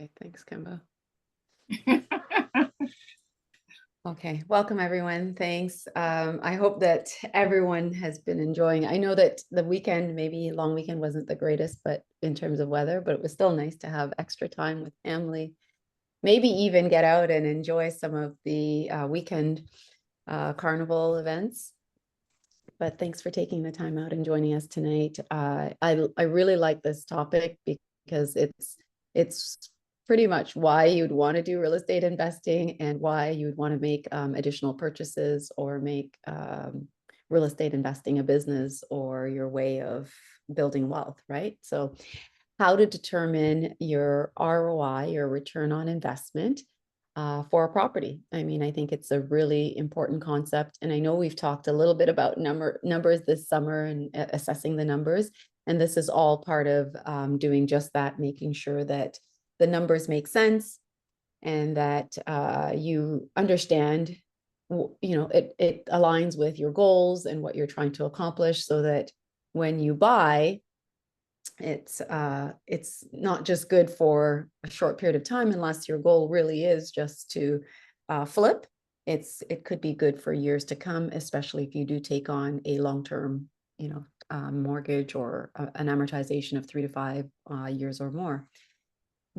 Okay, thanks, Kimba. Okay, welcome everyone. Thanks. I hope that everyone has been enjoying. I know that the weekend, maybe long weekend wasn't the greatest, but in terms of weather, but it was still nice to have extra time with family. Maybe even get out and enjoy some of the weekend carnival events. But thanks for taking the time out and joining us tonight. I really like this topic because it's pretty much why you'd want to do real estate investing and why you would want to make additional purchases or make real estate investing a business or your way of building wealth, right? So how to determine your ROI, your return on investment for a property. I mean, I think it's a really important concept. And I know we've talked a little bit about numbers this summer and assessing the numbers. And this is all part of doing just that, making sure that the numbers make sense and that you understand, it aligns with your goals and what you're trying to accomplish so that when you buy, it's not just good for a short period of time unless your goal really is just to flip. It could be good for years to come, especially if you do take on a long-term mortgage or an amortization of 3 to 5 years or more.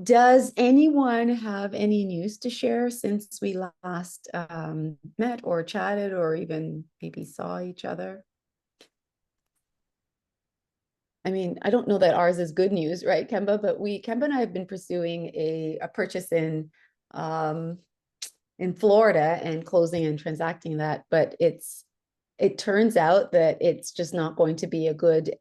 Does anyone have any news to share since we last met or chatted or even maybe saw each other? I mean, I don't know that ours is good news, right, Kemba? But Kemba and I have been pursuing a purchase in Florida and closing and transacting that. But it turns out that it's just not going to be a good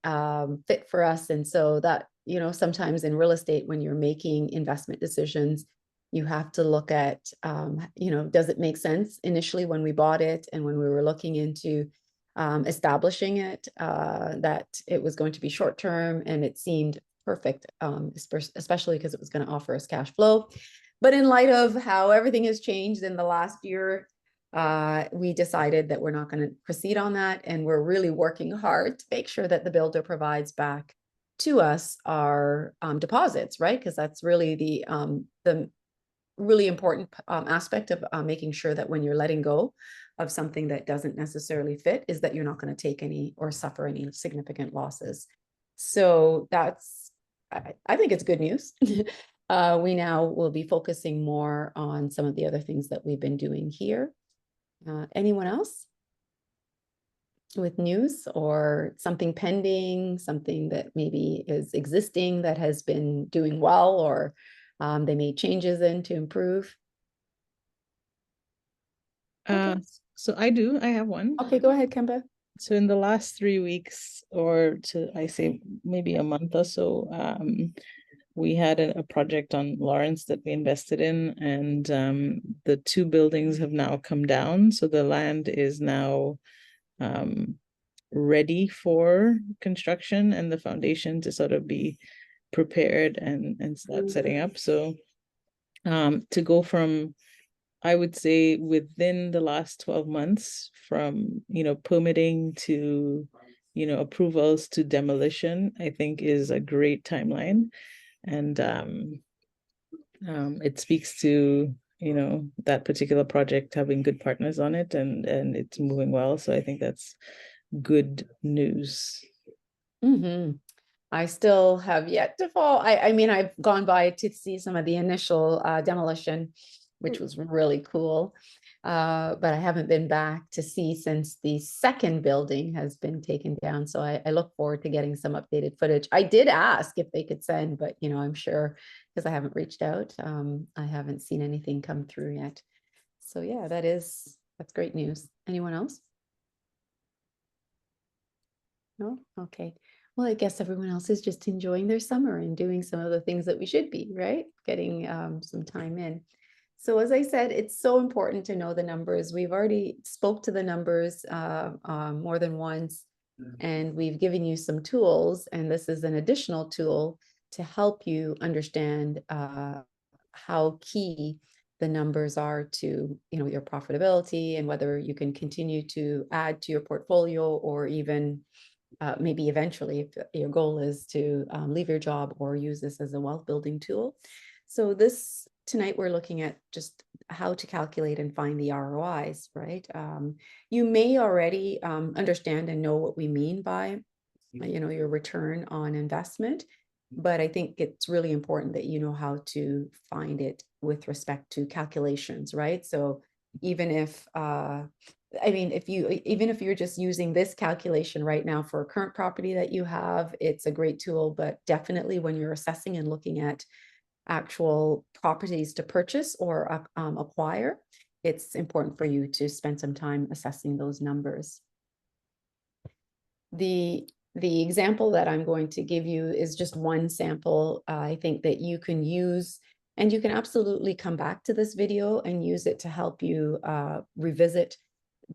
fit for us. And so that, sometimes in real estate, when you're making investment decisions, you have to look at, does it make sense initially when we bought it and when we were looking into establishing it, that it was going to be short term, and it seemed perfect, especially because it was going to offer us cash flow. But in light of how everything has changed in the last year, we decided that we're not going to proceed on that, and we're really working hard to make sure that the builder provides back to us our deposits, right? Because that's really the really important aspect of making sure that when you're letting go of something that doesn't necessarily fit is that you're not going to take any or suffer any significant losses. So I think it's good news. We now will be focusing more on some of the other things that we've been doing here. Anyone else with news or something pending, something that maybe is existing that has been doing well, or they made changes in to improve? Okay. So I have one. Okay, go ahead, Kemba. So in the last 3 weeks, or I say maybe a month or so, we had a project on Lawrence that we invested in, and the 2 buildings have now come down. So the land is now ready for construction and the foundation to sort of be prepared and start setting up. So to go from, I would say, within the last 12 months, from permitting to approvals to demolition, I think is a great timeline. And it speaks to that particular project having good partners on it, and it's moving well. So I think that's good news. Mm-hmm. I still have yet to fall. I mean, I've gone by to see some of the initial demolition, which was really cool. But I haven't been back to see since the second building has been taken down. So I look forward to getting some updated footage. I did ask if they could send, but I'm sure because I haven't reached out, I haven't seen anything come through yet. So yeah, that's great news. Anyone else? No? Okay. Well, I guess everyone else is just enjoying their summer and doing some of the things that we should be, right? Getting some time in. So as I said, it's so important to know the numbers. We've already spoke to the numbers more than once, and we've given you some tools, and this is an additional tool to help you understand how key the numbers are to your profitability and whether you can continue to add to your portfolio, or even maybe eventually, if your goal is to leave your job or use this as a wealth building tool. So tonight we're looking at just how to calculate and find the ROIs, right? You may already understand and know what we mean by, your return on investment, but I think it's really important that you know how to find it with respect to calculations, right? So even if, even if you're just using this calculation right now for a current property that you have, it's a great tool, but definitely when you're assessing and looking at actual properties to purchase or acquire, it's important for you to spend some time assessing those numbers. The example that I'm going to give you is just one sample. I think that you can use, and you can absolutely come back to this video and use it to help you revisit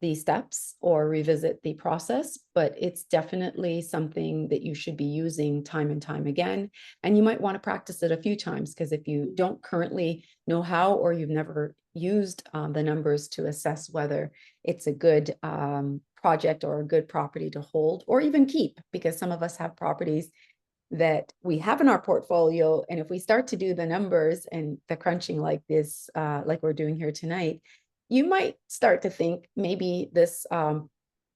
the steps or revisit the process, but it's definitely something that you should be using time and time again. And you might want to practice it a few times, because if you don't currently know how, or you've never used the numbers to assess whether it's a good project or a good property to hold or even keep, because some of us have properties that we have in our portfolio. And if we start to do the numbers and the crunching like this, like we're doing here tonight, you might start to think maybe this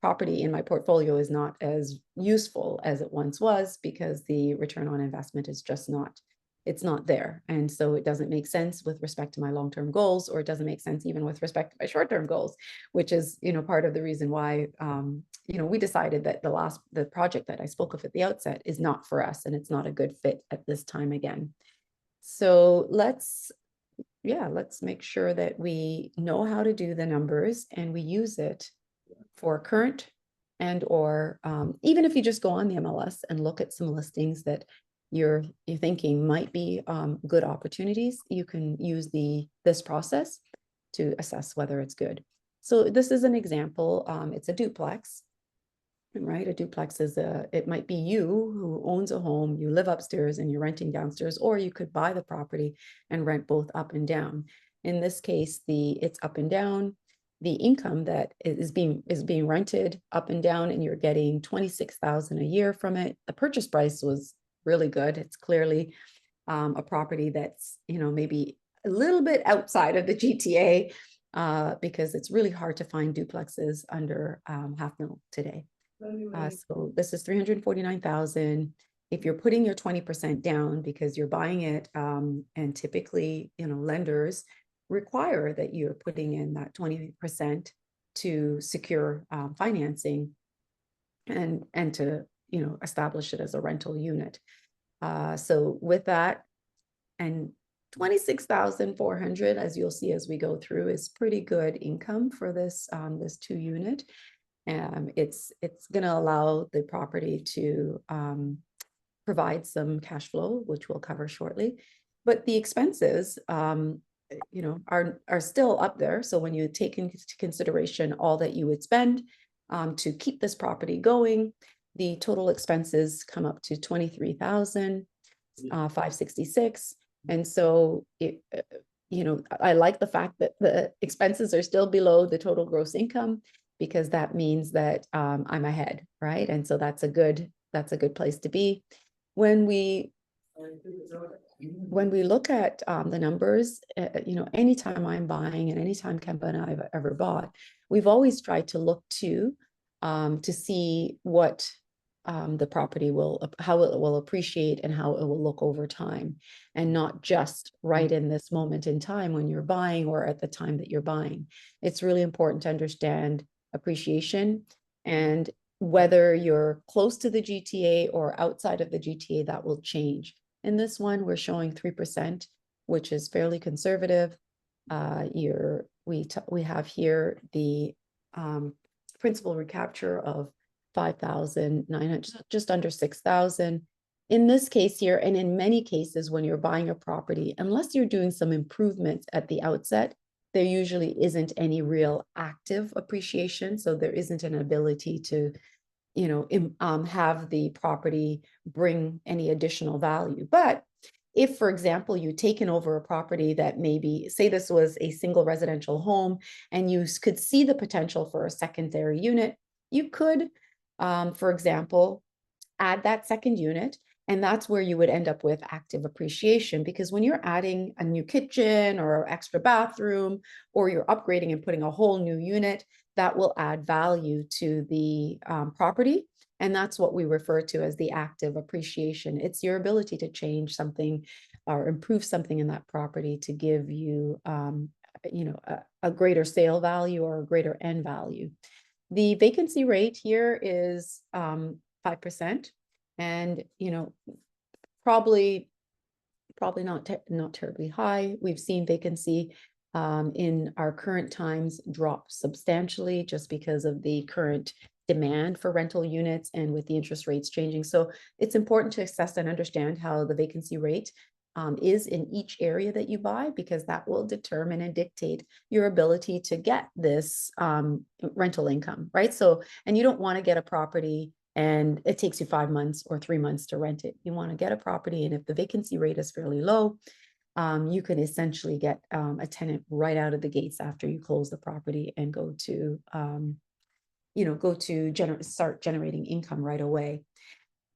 property in my portfolio is not as useful as it once was, because the return on investment is just it's not there. And so it doesn't make sense with respect to my long-term goals, or it doesn't make sense even with respect to my short-term goals, which is, part of the reason why, we decided that the project that I spoke of at the outset is not for us, and it's not a good fit at this time again. So let's make sure that we know how to do the numbers and we use it for current and or even if you just go on the MLS and look at some listings that you're thinking might be good opportunities, you can use this process to assess whether it's good. So this is an example. It's a duplex. Right? A duplex it might be you who owns a home, you live upstairs and you're renting downstairs, or you could buy the property and rent both up and down. In this case, it's up and down. The income that is being rented up and down, and you're getting $26,000 a year from it. The purchase price was really good. It's clearly a property that's, maybe a little bit outside of the GTA, because it's really hard to find duplexes under $500,000 today. So this is 349,000. If you're putting your 20% down because you're buying it, and typically, lenders require that you're putting in that 20% to secure financing and to, establish it as a rental unit. So with that, and 26,400, as you'll see as we go through, is pretty good income for this 2-unit. It's going to allow the property to provide some cash flow, which we'll cover shortly. But the expenses, are still up there. So when you take into consideration all that you would spend to keep this property going, the total expenses come up to 23,566. And so I like the fact that the expenses are still below the total gross income, because that means that I'm ahead, right? And so that's a good place to be. When we look at the numbers, anytime I'm buying and anytime Kemba and I have ever bought, we've always tried to look to see what the property how it will appreciate and how it will look over time, and not just right in this moment in time when you're buying or at the time that you're buying. It's really important to understand appreciation, and whether you're close to the GTA or outside of the GTA, that will change. In this one, we're showing 3%, which is fairly conservative. We have here the principal recapture of 5,900, just under 6,000. In this case here, and in many cases when you're buying a property, unless you're doing some improvements at the outset, there usually isn't any real active appreciation. So there isn't an ability to, have the property bring any additional value. But if, for example, you've taken over a property that maybe, say this was a single residential home, and you could see the potential for a secondary unit, you could, for example, add that second unit And that's where you would end up with active appreciation, because when you're adding a new kitchen or extra bathroom, or you're upgrading and putting a whole new unit, that will add value to the property. And that's what we refer to as the active appreciation. It's your ability to change something or improve something in that property to give you, a greater sale value or a greater end value. The vacancy rate here is 5%, and probably not terribly high. We've seen vacancy in our current times drop substantially just because of the current demand for rental units and with the interest rates changing. So it's important to assess and understand how the vacancy rate is in each area that you buy, because that will determine and dictate your ability to get this rental income, right? So, and you don't want to get a property and it takes you 5 months or 3 months to rent it. You want to get a property, and if the vacancy rate is fairly low, you can essentially get a tenant right out of the gates after you close the property and start generating income right away.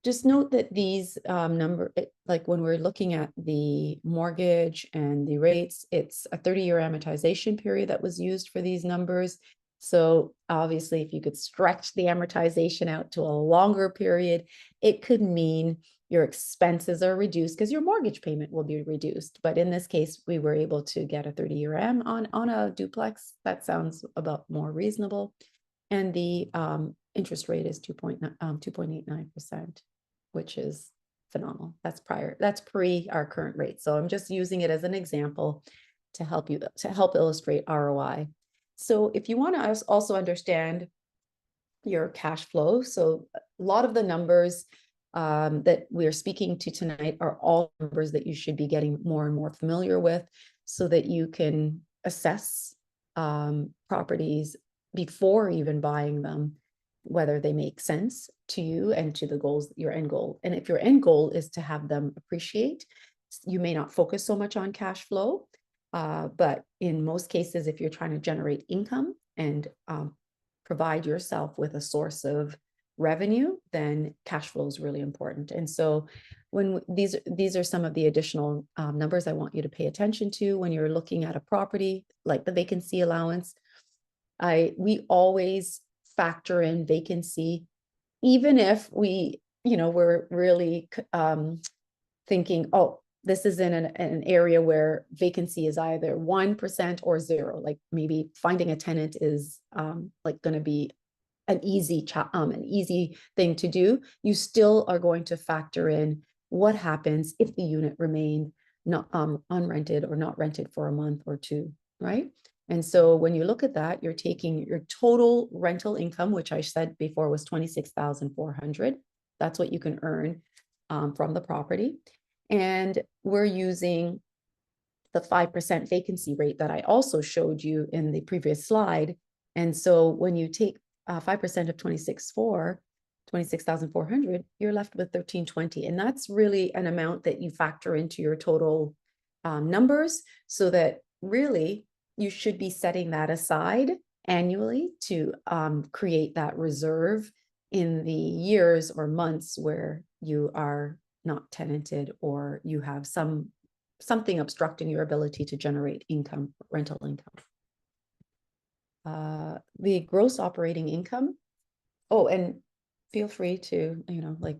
Just note that these like when we're looking at the mortgage and the rates, it's a 30-year amortization period that was used for these numbers. So obviously, if you could stretch the amortization out to a longer period, it could mean your expenses are reduced because your mortgage payment will be reduced. But in this case, we were able to get a 30-year am on a duplex. That sounds about more reasonable. And the interest rate is 2.89%, which is phenomenal. That's pre our current rate. So I'm just using it as an example to help illustrate ROI. So if you want to also understand your cash flow, so a lot of the numbers that we're speaking to tonight are all numbers that you should be getting more and more familiar with, so that you can assess properties before even buying them, whether they make sense to you and to the goals, your end goal. And if your end goal is to have them appreciate, you may not focus so much on cash flow. But in most cases, if you're trying to generate income and provide yourself with a source of revenue, then cash flow is really important. And so when these are some of the additional numbers I want you to pay attention to when you're looking at a property, like the vacancy allowance. We always factor in vacancy, even if we're really thinking, oh, this is in an area where vacancy is either 1% or 0. Like maybe finding a tenant is like going to be an easy thing to do. You still are going to factor in what happens if the unit remained not unrented or not rented for a month or two, right? And so when you look at that, you're taking your total rental income, which I said before was 26,400. That's what you can earn from the property. And we're using the 5% vacancy rate that I also showed you in the previous slide. And so when you take 5% of 26,400, you're left with 1,320. And that's really an amount that you factor into your total numbers, so that really you should be setting that aside annually to create that reserve in the years or months where you are not tenanted, or you have something obstructing your ability to generate income, rental income. The gross operating income. Oh, and feel free to, like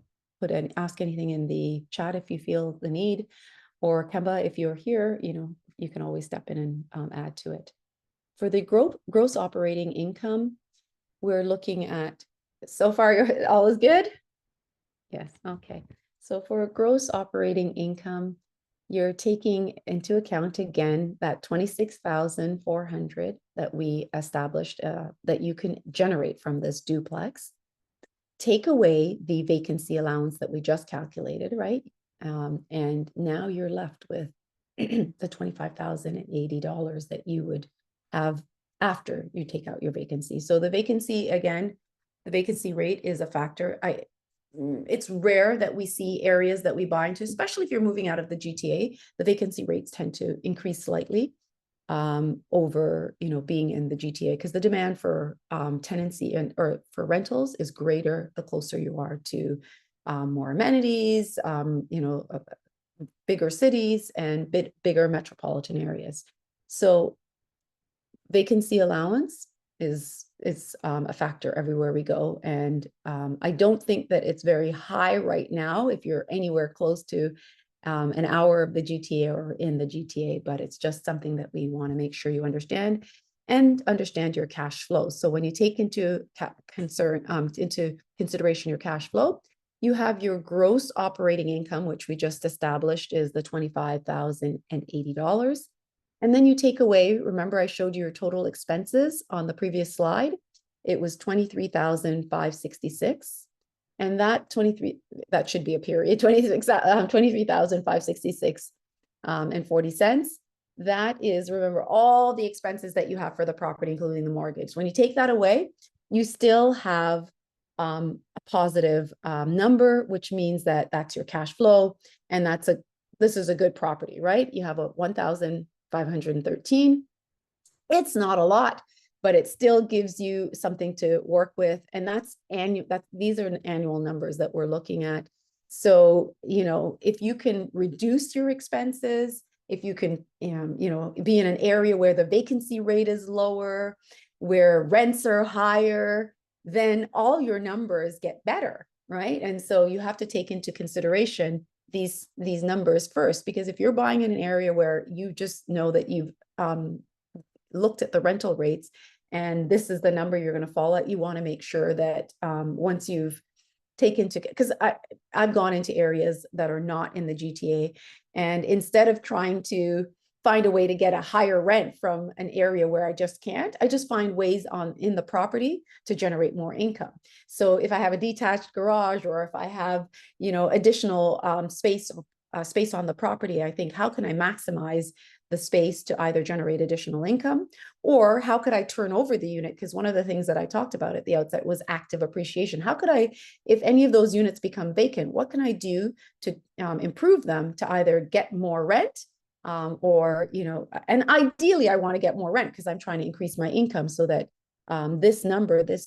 ask anything in the chat if you feel the need, or Kemba, if you're here, you can always step in and add to it. For the gross operating income, we're looking at, so far, all is good? Yes, okay. So for gross operating income, you're taking into account again that 26,400 that we established that you can generate from this duplex. Take away the vacancy allowance that we just calculated, right? And now you're left with the $25,080 that you would have after you take out your vacancy. So the vacancy, again, the vacancy rate is a factor. It's rare that we see areas that we buy into, especially if you're moving out of the GTA, the vacancy rates tend to increase slightly over, being in the GTA, because the demand for tenancy or for rentals is greater the closer you are to more amenities, bigger cities and bigger metropolitan areas. So vacancy allowance is a factor everywhere we go. And I don't think that it's very high right now if you're anywhere close to an hour of the GTA or in the GTA, but it's just something that we want to make sure you understand and understand your cash flow. So when you take into consideration your cash flow, you have your gross operating income, which we just established is the $25,080. And then you take away, remember I showed you your total expenses on the previous slide. It was 23,566. And that should be a period, 23,566 and 40 cents. That is, remember, all the expenses that you have for the property, including the mortgage. When you take that away, you still have a positive number, which means that that's your cash flow. And this is a good property, right? You have a 1,513. It's not a lot, but it still gives you something to work with. And that's annual, these are annual numbers that we're looking at. So, if you can reduce your expenses, if you can, be in an area where the vacancy rate is lower, where rents are higher, then all your numbers get better, right? And so you have to take into consideration these numbers first, because if you're buying in an area where you just know that you've looked at the rental rates and this is the number you're going to fall at, you want to make sure that once you've taken to, because I've gone into areas that are not in the GTA, and instead of trying to find a way to get a higher rent from an area where I just can't, I just find ways in the property to generate more income. So if I have a detached garage, or if I have, additional space on the property, I think, how can I maximize the space to either generate additional income, or how could I turn over the unit? Because one of the things that I talked about at the outset was active appreciation. How could I, if any of those units become vacant, what can I do to improve them to either get more rent, or, and ideally I want to get more rent because I'm trying to increase my income so that this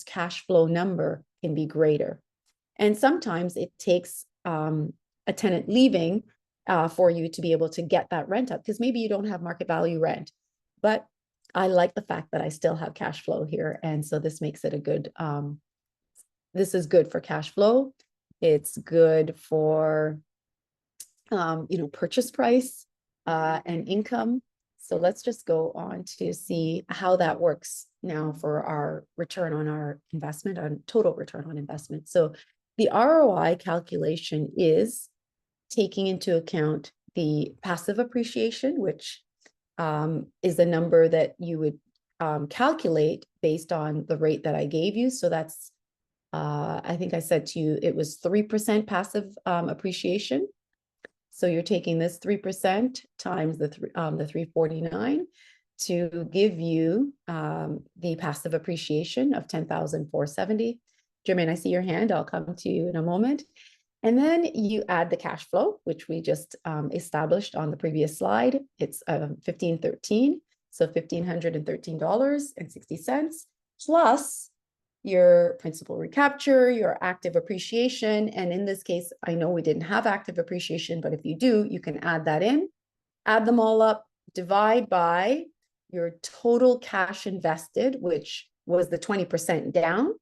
cash flow number can be greater. And sometimes it takes a tenant leaving for you to be able to get that rent up, because maybe you don't have market value rent. But I like the fact that I still have cash flow here. And so this makes it a good, this is good for cash flow. It's good for, purchase price and income. So let's just go on to see how that works now for our return on our investment, on total return on investment. So the ROI calculation is taking into account the passive appreciation, which is the number that you would calculate based on the rate that I gave you. So that's, I think I said to you, it was 3% passive appreciation. So you're taking this 3% times the 349 to give you the passive appreciation of 10,470. Jermaine, I see your hand. I'll come to you in a moment. And then you add the cash flow, which we just established on the previous slide. It's 1,513, so $1,513.60, plus your principal recapture, your active appreciation. And in this case, I know we didn't have active appreciation, but if you do, you can add that in, add them all up, divide by your total cash invested, which was the 20% down.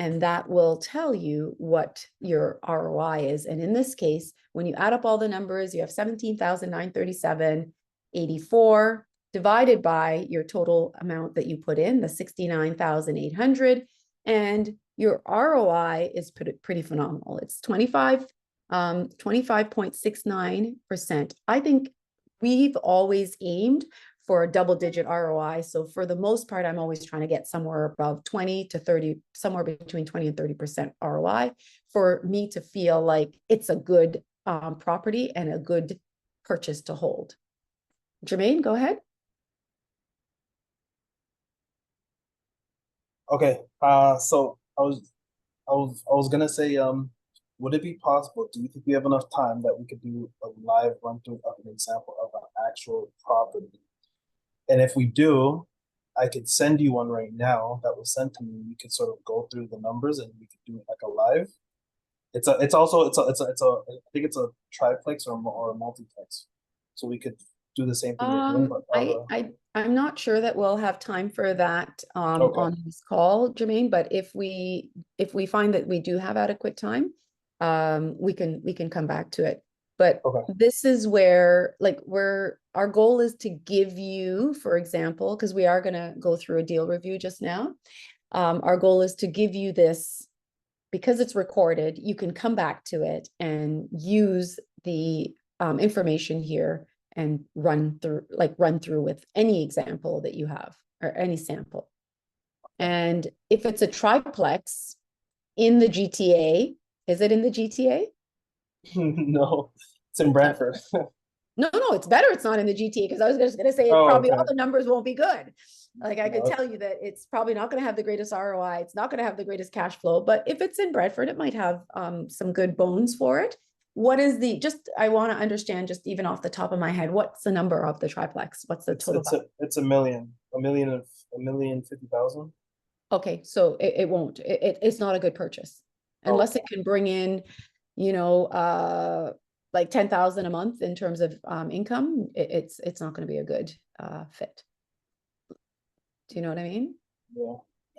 And that will tell you what your ROI is. And in this case, when you add up all the numbers, you have 17,937.84 divided by your total amount that you put in, the 69,800. And your ROI is pretty phenomenal. It's 25.69%. I think we've always aimed for a double-digit ROI. So for the most part, I'm always trying to get somewhere above 20 to 30, somewhere between 20 and 30% ROI for me to feel like it's a good property and a good purchase to hold. Jermaine, go ahead. Okay. So I was gonna say, would it be possible? Do you think we have enough time that we could do a live run through of an example of an actual property? And if we do, I could send you one right now that was sent to me. You could sort of go through the numbers and we could do like a live. I think it's a triplex or a multiplex. So we could do the same thing you're doing, but I'm not sure that we'll have time for that okay. on this call, Jermaine, but if we find that we do have adequate time, we can come back to it. But Okay. this is where like our goal is to give you, for example, because we are going to go through a deal review just now. Our goal is to give you this because it's recorded. You can come back to it and use the information here and run through with any example that you have or any sample. And if it's a triplex in the GTA, is it in the GTA? No, it's in Brantford. No, it's better it's not in the GTA because I was just going to say Oh, probably okay. all the numbers won't be good. Like I could No. tell you that it's probably not going to have the greatest ROI. It's not going to have the greatest cash flow, but if it's in Brantford, it might have some good bones for it. What is I want to understand just even off the top of my head, what's the number of the triplex? What's the total? It's a million 50,000. Okay, so it won't, it's not a good purchase unless it can bring in, like 10,000 a month in terms of income. It's not going to be a good fit. Do you know what I mean? Yeah.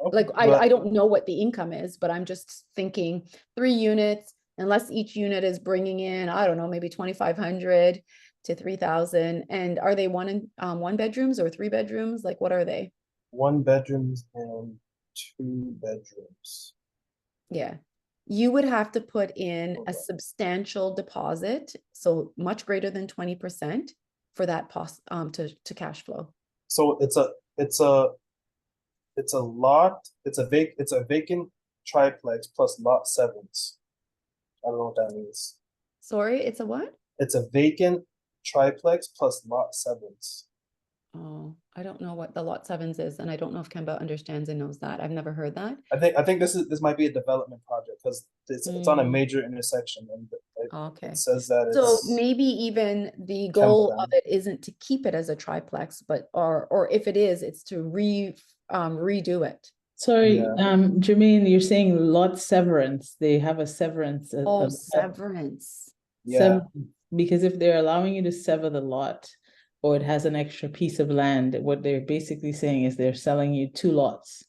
Okay. Like I don't know what the income is, but I'm just thinking 3 units, unless each unit is bringing in, I don't know, maybe 2,500 to 3,000. And are they one bedrooms or 3 bedrooms? Like what are they? 1 bedrooms and 2 bedrooms. Yeah. You would have to put in a Okay. substantial deposit, so much greater than 20% for that to cash flow. So it's a vacant triplex plus lot sevens. I don't know what that means. Sorry, it's a what? It's a vacant triplex plus lot sevens. Oh, I don't know what the lot sevens is, and I don't know if Kemba understands and knows that. I've never heard that. I think this might be a development project because it's on a major intersection and Okay. it says that So it's maybe even the goal of it isn't to keep it as a triplex, but or if it is, it's to redo it. Sorry, Yeah. Jermaine, you're saying lot severance. They have a severance. Oh, severance. Yeah. Because if they're allowing you to sever the lot or it has an extra piece of land, what they're basically saying is they're selling you 2 lots.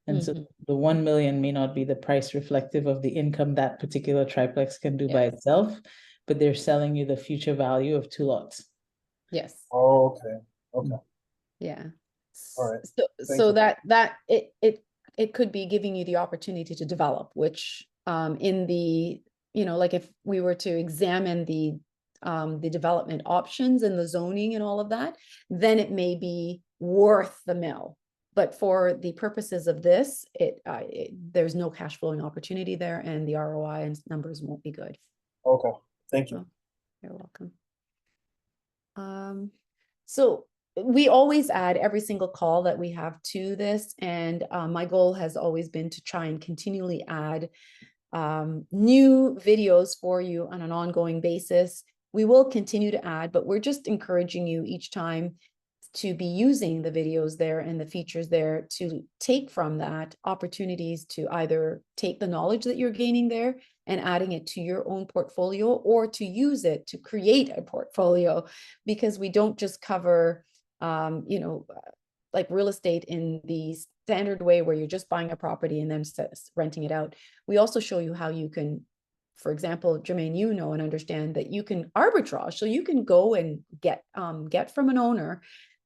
And so the 1 million may not be the price reflective of the income that particular triplex can do by itself, but they're selling you the future value of 2 lots. Yes. Oh, okay. Okay. Yeah. All right. So that it could be giving you the opportunity to develop, which in the, like if we were to examine the development options and the zoning and all of that, then it may be worth the mill. But for the purposes of this, there's no cash flowing opportunity there, and the ROI and numbers won't be good. Okay. Thank you. Oh, you're welcome. So we always add every single call that we have to this, and my goal has always been to try and continually add new videos for you on an ongoing basis. We will continue to add, but we're just encouraging you each time to be using the videos there and the features there to take from that opportunities to either take the knowledge that you're gaining there and adding it to your own portfolio, or to use it to create a portfolio, because we don't just cover like real estate in the standard way where you're just buying a property and then renting it out. We also show you how you can, for example, Jermaine, and understand that you can arbitrage. So you can go and get from an owner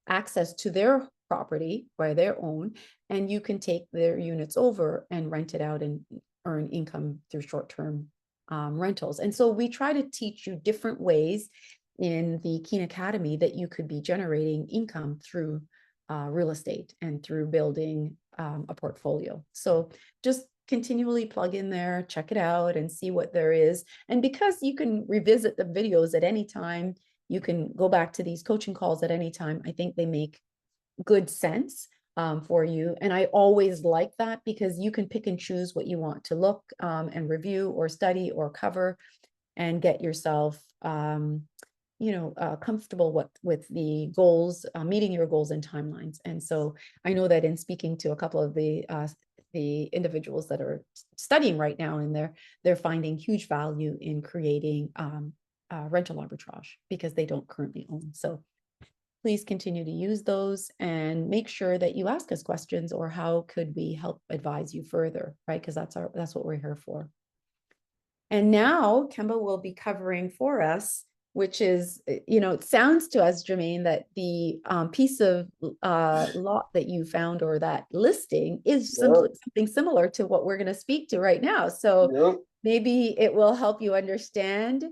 access to their property by their own, and you can take their units over and rent it out and earn income through short-term rentals. And so we try to teach you different ways in the Keen Academy that you could be generating income through real estate and through building a portfolio. So just continually plug in there, check it out and see what there is. And because you can revisit the videos at any time, you can go back to these coaching calls at any time. I think they make good sense for you. And I always like that, because you can pick and choose what you want to look and review or study or cover, and get yourself comfortable with the goals, meeting your goals and timelines. And so I know that in speaking to a couple of the the individuals that are studying right now, and they're finding huge value in creating rental arbitrage because they don't currently own. So please continue to use those and make sure that you ask us questions, or how could we help advise you further, right? Because that's what we're here for. And now Kemba will be covering for us, which is, it sounds to us, Jermaine, that the piece of lot that you found, or that listing, is Yep. something similar to what we're going to speak to right now. So Yep. maybe it will help you understand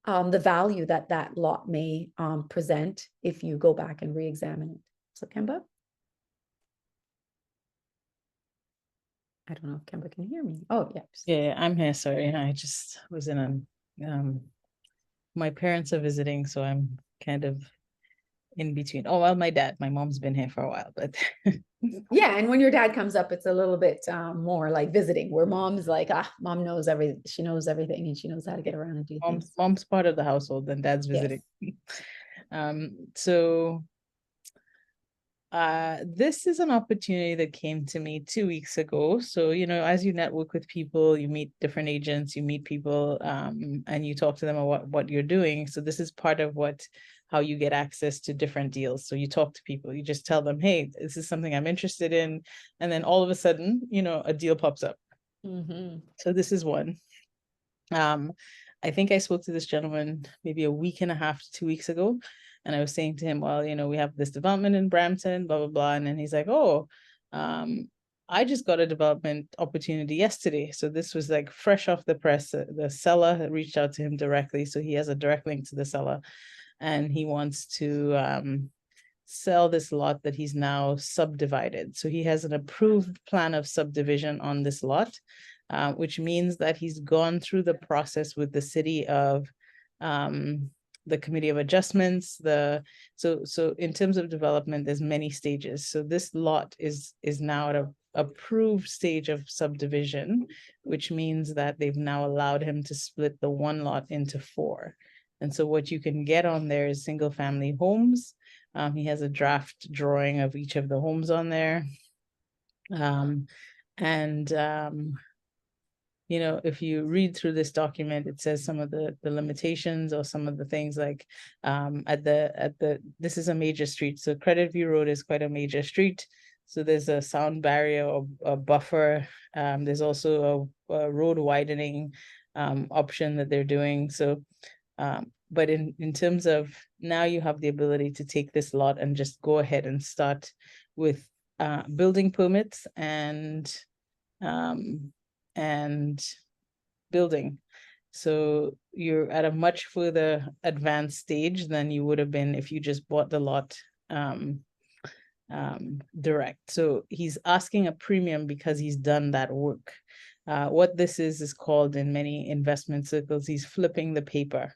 the value that that lot may present if you go back and re-examine it. So Kemba? I don't know if Kemba can hear me. Oh, yeah. Yeah, I'm here. Sorry, I just was in my parents are visiting, so I'm kind of in between. Oh, well, my mom's been here for a while, but Yeah, and when your dad comes up, it's a little bit more like visiting, where mom's like, mom knows she knows everything, and she knows how to get around and do things. mom's part of the household and dad's Yes. visiting. So this is an opportunity that came to me 2 weeks ago. So, as you network with people, you meet different agents, you meet people, and you talk to them about what you're doing. So this is part of how you get access to different deals. So you talk to people, you just tell them, hey, this is something I'm interested in. And then all of a sudden, a deal pops up. Mm-hmm. So this is one. I think I spoke to this gentleman maybe a week and a half to 2 weeks ago. And I was saying to him, well, we have this development in Brampton, blah, blah, blah. And then he's like, oh, I just got a development opportunity yesterday. So this was like fresh off the press. The seller had reached out to him directly. So he has a direct link to the seller. And he wants to sell this lot that he's now subdivided. So he has an approved plan of subdivision on this lot, which means that he's gone through the process with the city of the committee of adjustments. So in terms of development, there's many stages. So this lot is now at a approved stage of subdivision, which means that they've now allowed him to split the one lot into 4. And so what you can get on there is single family homes. He has a draft drawing of each of the homes on there. If you read through this document, it says some of the limitations, or some of the things like this is a major street. So Credit View Road is quite a major street. So there's a sound barrier or a buffer. There's also a road widening option that they're doing. So but in terms of now, you have the ability to take this lot and just go ahead and start with building permits and building. So you're at a much further advanced stage than you would have been if you just bought the lot direct. So he's asking a premium because he's done that work. What this is called in many investment circles, he's flipping the paper.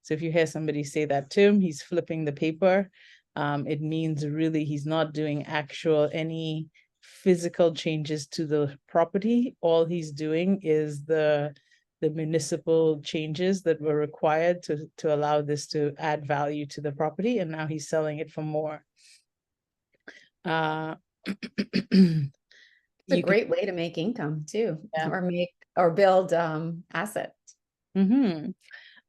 So if you hear somebody say that term, he's flipping the paper. It means really he's not doing any physical changes to the property. All he's doing is the municipal changes that were required to allow this to add value to the property, and now he's selling it for more. It's a great way to make income too, Yeah. or build assets.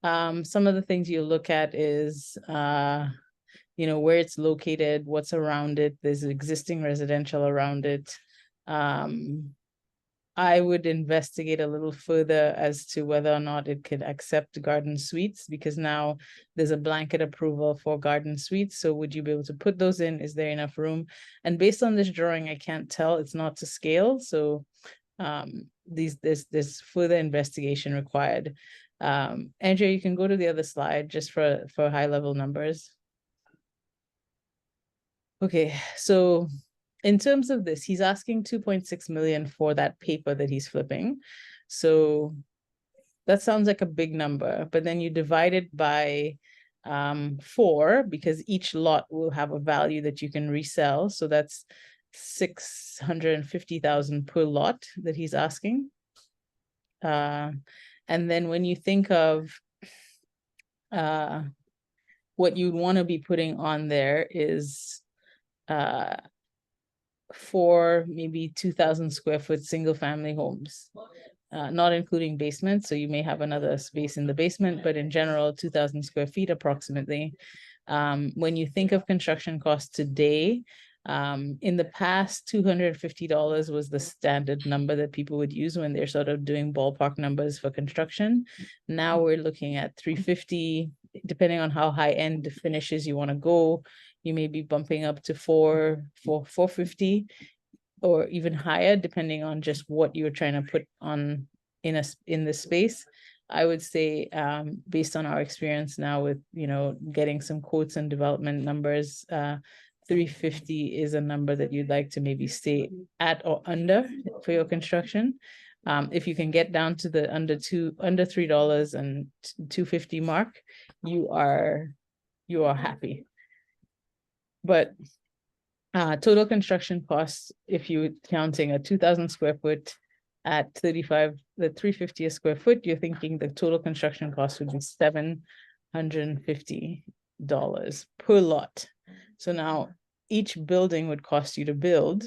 Some of the things you look at is where it's located, what's around it. There's existing residential around it. I would investigate a little further as to whether or not it could accept garden suites, because now there's a blanket approval for garden suites. So would you be able to put those in? Is there enough room? And based on this drawing, I can't tell. It's not to scale. So there's further investigation required. Andrea, you can go to the other slide just for high level numbers. Okay, so in terms of this, he's asking 2.6 million for that paper that he's flipping. So that sounds like a big number, but then you divide it by 4, because each lot will have a value that you can resell. So that's 650,000 per lot that he's asking. And then when you think of what you'd want to be putting on there is 4, maybe 2,000 square foot single family homes, not including basements. So you may have another space in the basement, but in general, 2,000 square feet approximately. When you think of construction costs today, in the past, $250 was the standard number that people would use when they're sort of doing ballpark numbers for construction. Now we're looking at $350, depending on how high end finishes you want to go. You may be bumping up to $450 or even higher, depending on just what you're trying to put on in the space. I would say, based on our experience now with, getting some quotes and development numbers, 350 is a number that you'd like to maybe stay at or under for your construction. If you can get down to the under $3 and $250 mark, you are happy. But total construction costs, if you're counting a 2,000 square foot at 350 a square foot, you're thinking the total construction cost would be $750 per lot. So now each building would cost you to build.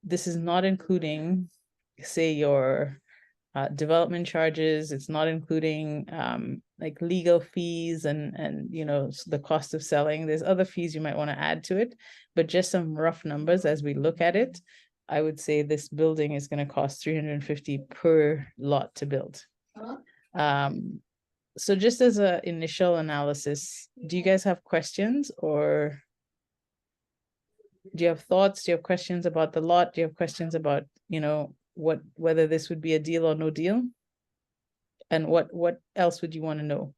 This is not including, say, your development charges. It's not including like legal fees and the cost of selling. There's other fees you might want to add to it, but just some rough numbers as we look at it. I would say this building is going to cost $350 per lot to build. So just as an initial analysis, do you guys have questions, or do you have thoughts? Do you have questions about the lot? Do you have questions about, whether this would be a deal or no deal? And what else would you want to know?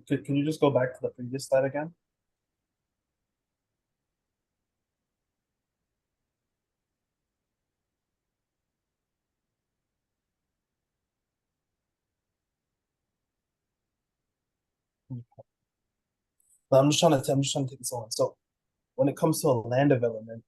Can you just go back to the previous slide again? I'm just trying to take this on. So when it comes to a land development,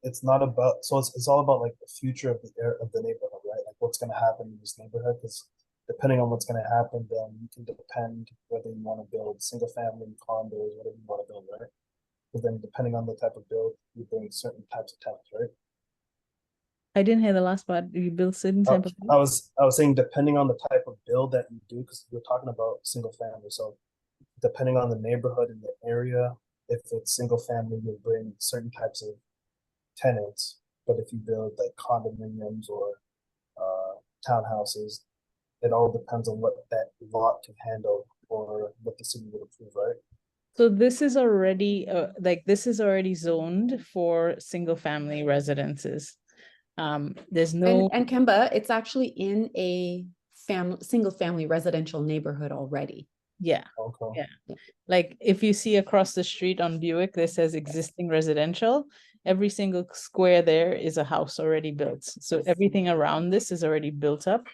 it's not about, so it's all about like the future of the neighborhood, right? Like what's going to happen in this neighborhood, because depending on what's going to happen, then you can depend whether you want to build single family condos, whatever you want to build, right? But then depending on the type of build, you bring certain types of tenants, right? I didn't hear the last part. You build certain type of I was saying depending on the type of build that you do, because we're talking about single family. So depending on the neighborhood and the area, if it's single family, you'll bring certain types of tenants. But if you build like condominiums or townhouses, it all depends on what that lot can handle or what the city would approve, right? So this is already this is already zoned for single family residences. There's no And Kemba, it's actually in a single family residential neighborhood already. Yeah. Okay. Yeah. Like if you see across the street on Buick, this says existing residential. Every single square there is a house already built. So everything around this is already built up.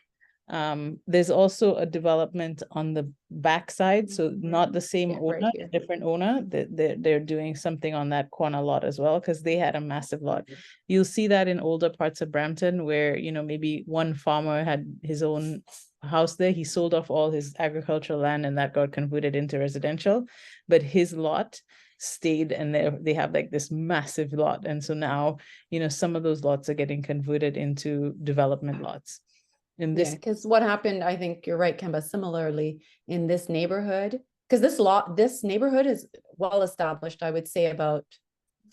There's also a development on the backside, so not the same owner, here. different owner. They're doing something on that corner lot as well, because they had a massive lot. You'll see that in older parts of Brampton, where maybe one farmer had his own house there. He sold off all his agricultural land, and that got converted into residential. But his lot stayed, and they have like this massive lot, and so now some of those lots are getting converted into development lots. Yeah, because what happened, I think you're right, Kemba, similarly in this neighborhood, because this neighborhood is well established, I would say about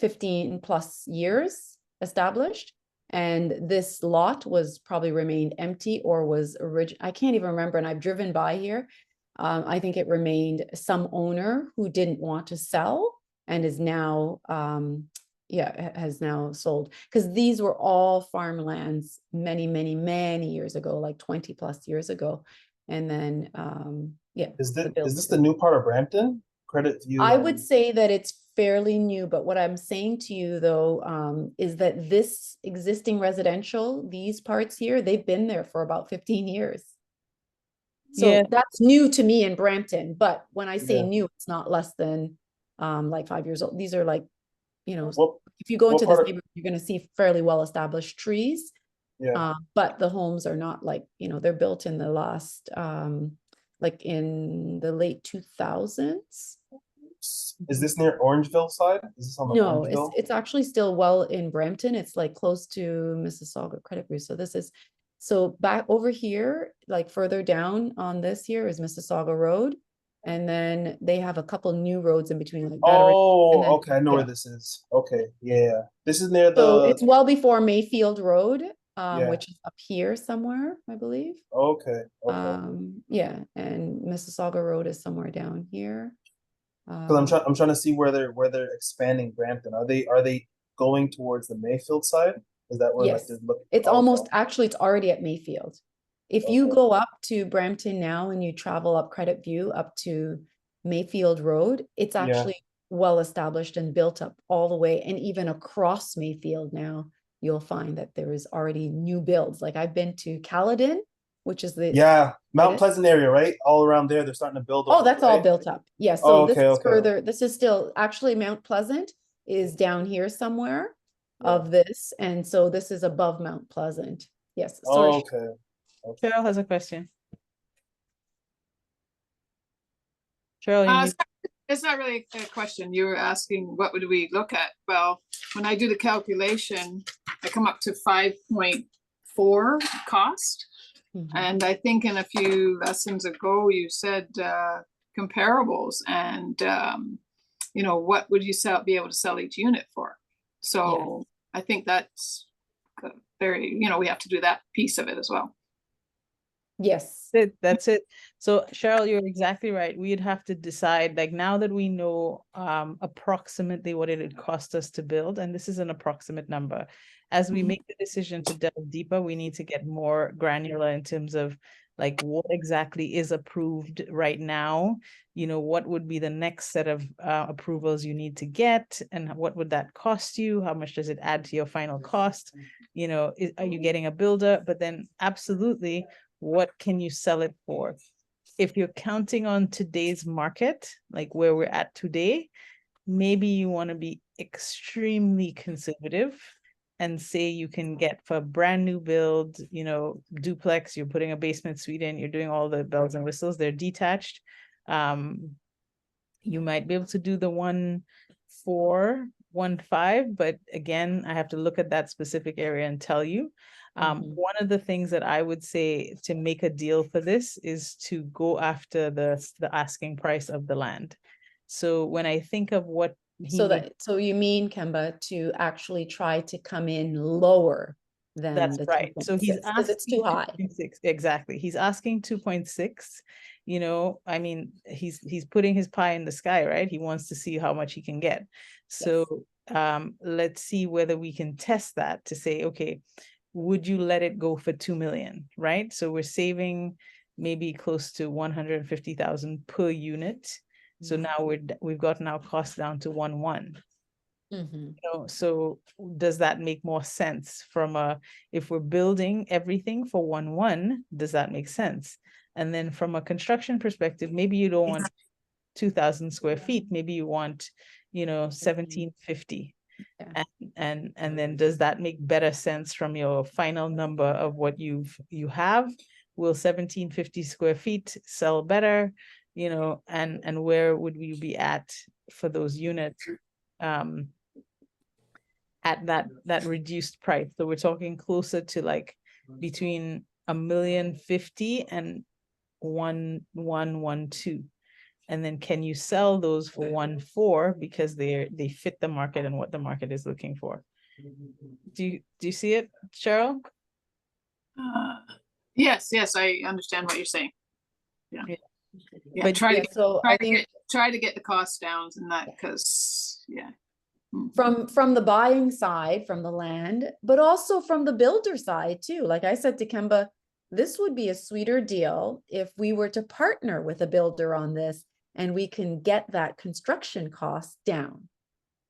15 plus years established. And this lot was probably remained empty or was I can't even remember. And I've driven by here. I think it remained some owner who didn't want to sell and is now has now sold, because these were all farmlands many years ago, like 20 plus years ago. And then is this the new part of Brampton? Credit View. I would say that it's fairly new, but what I'm saying to you though is that this existing residential, these parts here, they've been there for about 15 years. So that's new to me in Brampton, but when I say new, it's not less than like 5 years old. These are like, if you go into this neighborhood, you're going to see fairly well established trees. But the homes are not like, they're built in the last like in the late 2000s. Is this near Orangeville side? Is this on the No, Orangeville? it's actually still well in Brampton. It's like close to Mississauga Credit Bureau. So this is, so back over here, like further down on this here is Mississauga Road. And then they have a couple new roads in between, like Veteran. And then, Oh, okay, I know where yeah. this is. Okay, yeah. This is near So the, it's well before Mayfield Road, yeah, which is up here somewhere, I believe. okay, okay. Yeah, and Mississauga Road is somewhere down here. Because I'm trying to see where they're expanding Brampton. Are they going towards the Mayfield side? Is that where like Yes, they're looking? it's Okay, almost, actually, it's already at Mayfield. If you okay. go up to Brampton now and you travel up Credit View up to Mayfield Road, it's Yeah. actually well established and built up all the way. And even across Mayfield now, you'll find that there is already new builds. Like I've been to Caledon, which is the Yeah, Mount latest. Pleasant area, right? All around there, they're starting to build Oh, over that's there, all right? built up. Yeah, so Oh, this okay, is okay. further, this is still, actually Mount Pleasant is down here somewhere Yeah. of this. And so this is above Mount Pleasant. Yes, sorry. Oh, okay. Okay. Cheryl has a question. Cheryl, you Uh, need. it's it's not really a question. You were asking, what would we look at? Well, when I do the calculation, I come up to 5.4 cost. Mhm. And I think in a few lessons ago, you said comparables and, you know, what would you be able to sell each unit for? So I think that's very, you know, we have to do that piece of it as well. Yes. That's it. So Cheryl, you're exactly right. We'd have to decide, like now that we know approximately what it would cost us to build, and this is an approximate number. As we Mhm. make the decision to delve deeper, we need to get more granular in terms of like what exactly is approved right now. You know, what would be the next set of approvals you need to get, and what would that cost you? How much does it add to your final cost? You know, are you getting a builder? But then absolutely, what can you sell it for? If you're counting on today's market, like where we're at today, maybe you want to be extremely conservative and say you can get for a brand new build, you know, duplex, you're putting a basement suite in, you're doing all the bells and whistles, they're detached. You might be able to do the 1.4, 1.5, but again, I have to look at that specific area and tell you. One of the things that I would say to make a deal for this is to go after the asking price of the land. So when I think of what he So would, that, so you mean, Kemba, to actually try to come in lower than that's the right. So 2.6, he's because it's too asking high. 2.6, exactly. He's asking 2.6. You know, I mean, he's putting his pie in the sky, right? He wants to see how much he can get. So let's see whether we can test that to say, okay, would you let it go for 2 million, right? So we're saving maybe close to 150,000 per unit. So now we've gotten our cost down to 1.1. Mhm. You know, so does that make more sense from if we're building everything for 1.1, does that make sense? And then from a construction perspective, maybe you don't want 2,000 square feet, maybe you want, you know, 1,750. Yeah. And then does that make better sense from your final number of what you have? Will 1,750 square feet sell better? You know, and where would we be at for those units at that reduced price? So we're talking closer to like between 1,050,000 and 1.112. And then can you sell those for 1.4 because they fit the market and what the market is looking for? Do you see it, Cheryl? Yes, I understand what you're saying. Yeah. But Try so I think to get the cost down and that, because from the buying side, from the land, but also from the builder side too. Like I said to Kemba, this would be a sweeter deal if we were to partner with a builder on this and we can get that construction cost down,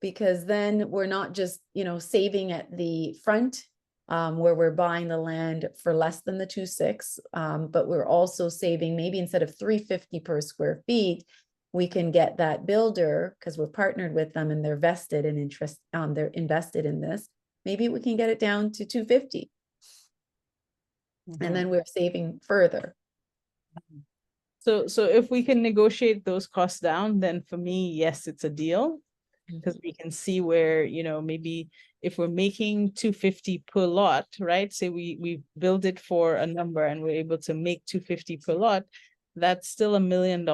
because then we're not just, you know, saving at the front where we're buying the land for less than the 2.6, but we're also saving, maybe instead of 350 per square feet, we can get that builder, because we're partnered with them and they're vested in interest, they're invested in this. Maybe we can get it down to 250. And then we're saving further. So if we can negotiate those costs down, then for me, yes, it's a deal. Because we can see where, you know, maybe if we're making 250 per lot, right? Say we build it for a number and we're able to make 250 per lot, that's still $1 million.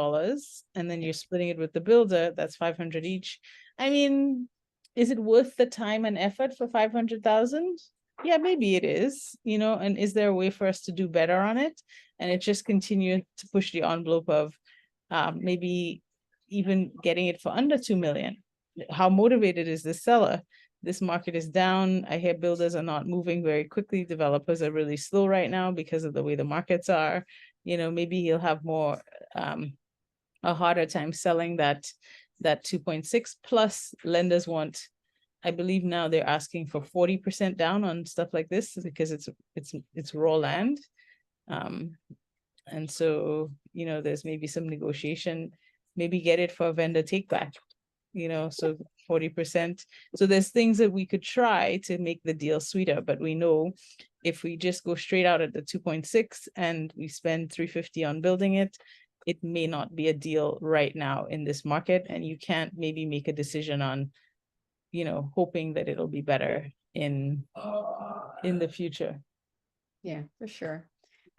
And then you're splitting it with the builder, that's 500 each. I mean, is it worth the time and effort for 500,000? Yeah, maybe it is, you know, and is there a way for us to do better on it? And it just continue to push the envelope of maybe even getting it for under 2 million. How motivated is the seller? This market is down. I hear builders are not moving very quickly. Developers are really slow right now because of the way the markets are. You know, maybe he'll have more a harder time selling that 2.6 plus lenders want. I believe now they're asking for 40% down on stuff like this because it's raw land. And so, you know, there's maybe some negotiation, maybe get it for a vendor take back, you know, so 40%. So there's things that we could try to make the deal sweeter, but we know if we just go straight out at the 2.6 and we spend 350 on building it, it may not be a deal right now in this market. And you can't maybe make a decision on, you know, hoping that it'll be better in the future. Yeah, for sure.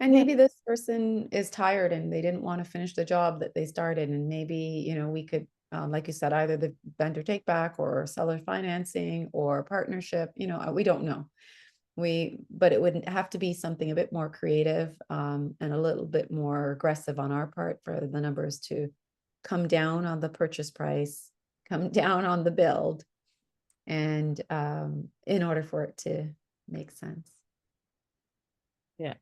And Yeah. maybe this person is tired and they didn't want to finish the job that they started. And maybe, you know, we could, like you said, either the vendor take back or seller financing or partnership, you know, we don't know. But it would have to be something a bit more creative and a little bit more aggressive on our part for the numbers to come down on the purchase price, come down on the build, and in order for it to make sense. Yeah.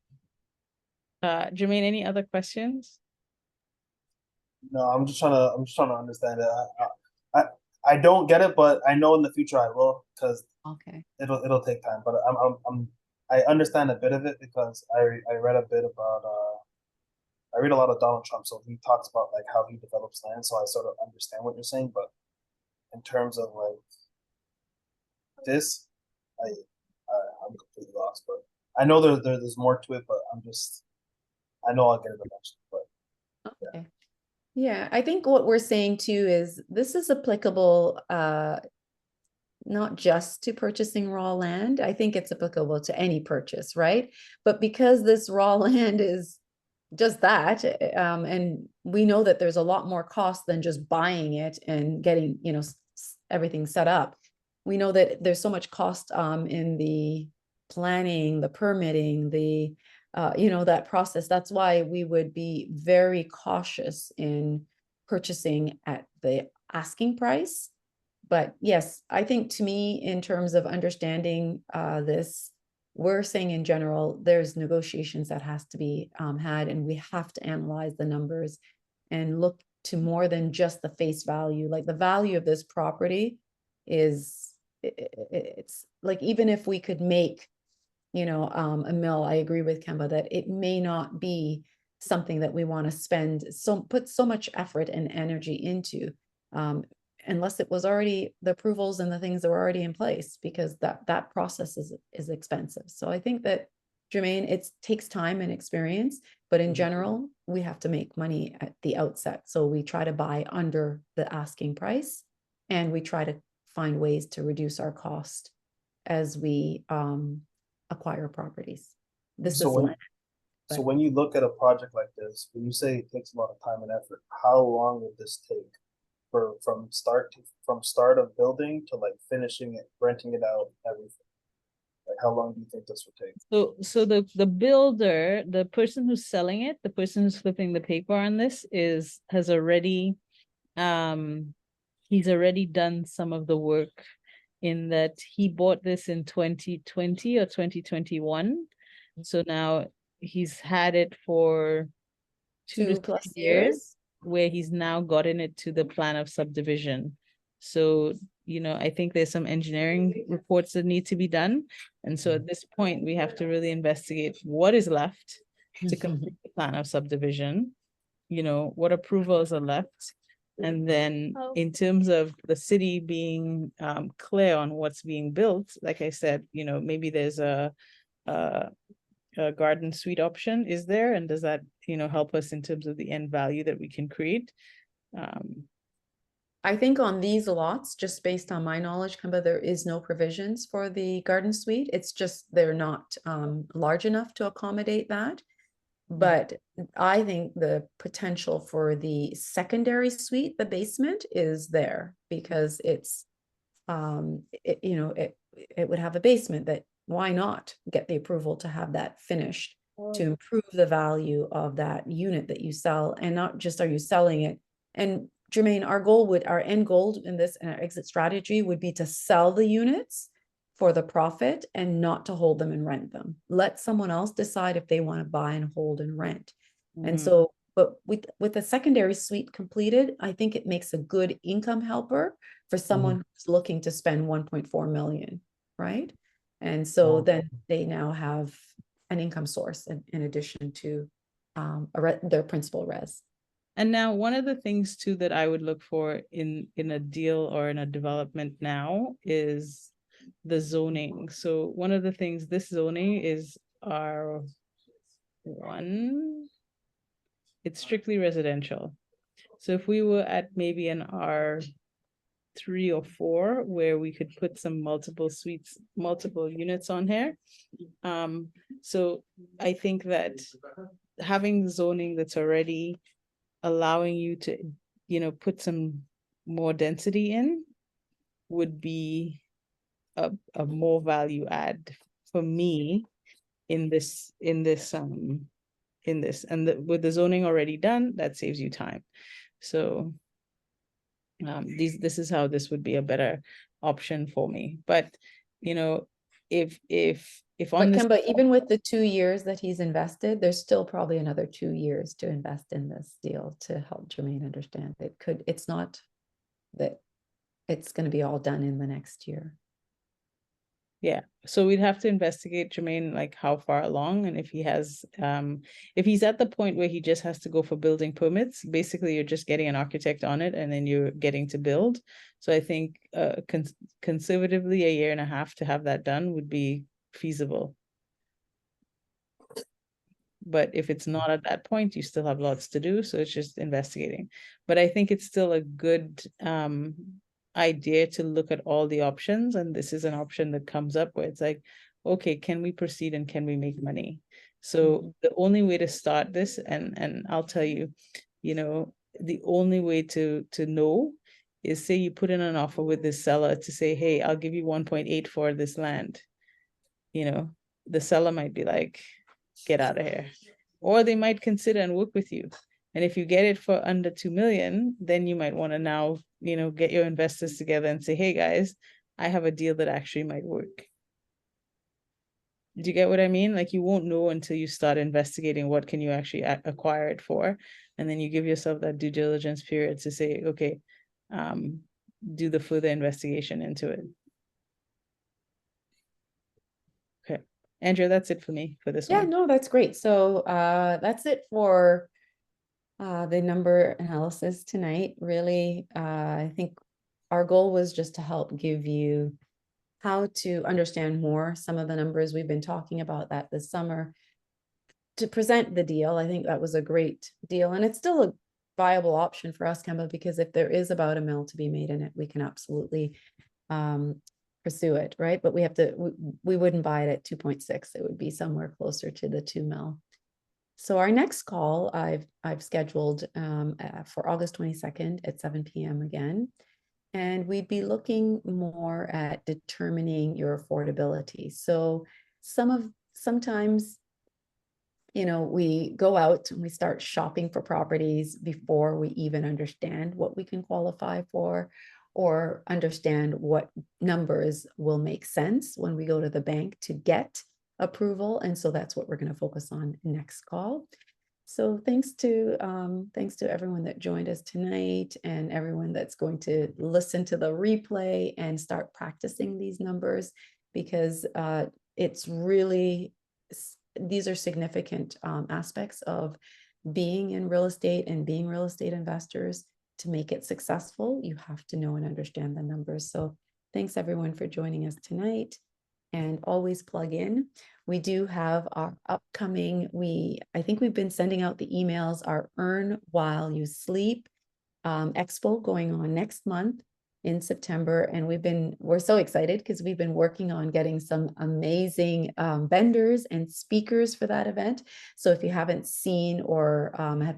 Jermaine, any other questions? No, I'm just trying to understand it. I don't get it, but I know in the future I will, because Okay. it'll take time. But I understand a bit of it because I read a bit about I read a lot of Donald Trump, so he talks about like how he develops land, so I sort of understand what you're saying. But in terms of like this, I'm completely lost. But I know there's more to it, but I know I'll get it eventually. But Okay. Yeah, I think what we're saying too is this is applicable not just to purchasing raw land. I think it's applicable to any purchase, right? But because this raw land is just that, and we know that there's a lot more cost than just buying it and getting, you know, everything set up. We know that there's so much cost in the planning, the permitting, the you know, that process. That's why we would be very cautious in purchasing at the asking price. But yes, I think to me, in terms of understanding this, we're saying in general, there's negotiations that has to be had, and we have to analyze the numbers and look to more than just the face value. Like the value of this property is, it's like, even if we could make, you know, a mill, I agree with Kemba that it may not be something that we want to spend put so much effort and energy into, unless it was already the approvals and the things that were already in place, because that process is expensive. So I think that, Jermaine, it takes time and experience, but in general, we have to make money at the outset. So we try to buy under the asking price, and we try to find ways to reduce our cost as we acquire properties. This So is when land. so when you look at a project like this, when you say it takes a lot of time and effort, how long would this take from start of building to like finishing it, renting it out, everything? Like how long do you think this would take? So the builder, the person who's selling it, the person who's flipping the paper on this has already he's already done some of the work, in that he bought this in 2020 or 2021. So now he's had it for 2 to 3 years, where he's now gotten it to the plan of subdivision. So, you know, I think there's some engineering reports that need to be done. And so at this point, we have to really investigate what is left to complete the plan of subdivision, you know, what approvals are left. And then in terms of the city being clear on what's being built, like I said, you know, maybe there's a garden suite option is there, and does that, you know, help us in terms of the end value that we can create? I think on these lots, just based on my knowledge, Kemba, there is no provisions for the garden suite. It's just they're not large enough to accommodate that. But I think the potential for the secondary suite, the basement, is there because it's you know, it would have a basement. That why not get the approval to have that finished to improve the value of that unit that you sell, and not just are you selling it. And Jermaine, our end goal in this and our exit strategy would be to sell the units for the profit and not to hold them and rent them. Let someone else decide if they want to buy and hold and rent. And so, but with the secondary suite completed, I think it makes a good income helper for someone who's looking to spend 1.4 million, right? And so then they now have an income source in addition to their principal res. And now one of the things too that I would look for in a deal or in a development now is the zoning. So one of the things, this zoning is R1, it's strictly residential. So if we were at maybe an R3 or 4, where we could put some multiple suites, multiple units on here. So I think that having zoning that's already allowing you to, you know, put some more density in would be a more value add for me in this. And with the zoning already done, that saves you time. So this is how this would be a better option for me. But you know, if on this, But even with the 2 years that he's invested, there's still probably another 2 years to invest in this deal to help Jermaine understand. It's not that it's going to be all done in the next year. yeah, so we'd have to investigate, Jermaine, like how far along, and if he has, if he's at the point where he just has to go for building permits, basically you're just getting an architect on it and then you're getting to build. So I think conservatively 1.5 years to have that done would be feasible. But if it's not at that point, you still have lots to do, so it's just investigating. But I think it's still a good idea to look at all the options, and this is an option that comes up where it's like, okay, can we proceed and can we make money? So the only way to start this, and I'll tell you, you know, the only way to know is, say you put in an offer with this seller to say, hey, I'll give you 1.8 for this land. You know, the seller might be like, get out of here, or they might consider and work with you. And if you get it for under 2 million, then you might want to now, you know, get your investors together and say, hey guys, I have a deal that actually might work. Do you get what I mean? Like, you won't know until you start investigating what can you actually acquire it for. And then you give yourself that due diligence period to say, okay, do the further investigation into it. Okay, Andrea, that's it for me for this one. Yeah, no, that's great. So that's it for the number analysis tonight. Really, I think our goal was just to help give you how to understand more some of the numbers. We've been talking about that this summer to present the deal. I think that was a great deal, and it's still a viable option for us, Kemba, because if there is about $1 million to be made in it, we can absolutely pursue it, right? But we wouldn't buy it at 2.6. It would be somewhere closer to the 2 million. So our next call I've scheduled for August 22nd at 7 p.m. again. And we'd be looking more at determining your affordability. So sometimes, you know, we go out and we start shopping for properties before we even understand what we can qualify for or understand what numbers will make sense when we go to the bank to get approval. And so that's what we're going to focus on next call. So thanks to everyone that joined us tonight and everyone that's going to listen to the replay and start practicing these numbers, because it's really, these are significant aspects of being in real estate and being real estate investors. To make it successful, you have to know and understand the numbers. So thanks everyone for joining us tonight. and always plug in. We do have our upcoming, I think we've been sending out the emails, our Earn While You Sleep expo going on next month in September. And we're so excited because we've been working on getting some amazing vendors and speakers for that event. So if you haven't seen or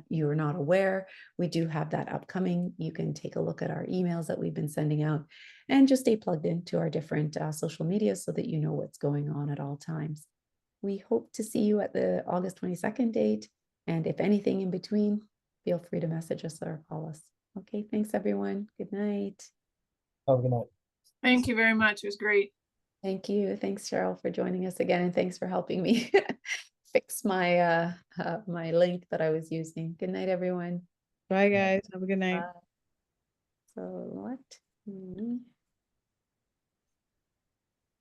you're not aware, we do have that upcoming. You can take a look at our emails that we've been sending out and just stay plugged into our different social media so that you know what's going on at all times. We hope to see you at the August 22nd date. And if anything in between, feel free to message us or call us. Okay, thanks everyone. Good night. Have a good night. Thank you very much. It was great. Thank you. Thanks, Cheryl, for joining us again, and thanks for helping me fix my my link that I was using. Good night, everyone. Bye, guys. Have a good night. So what?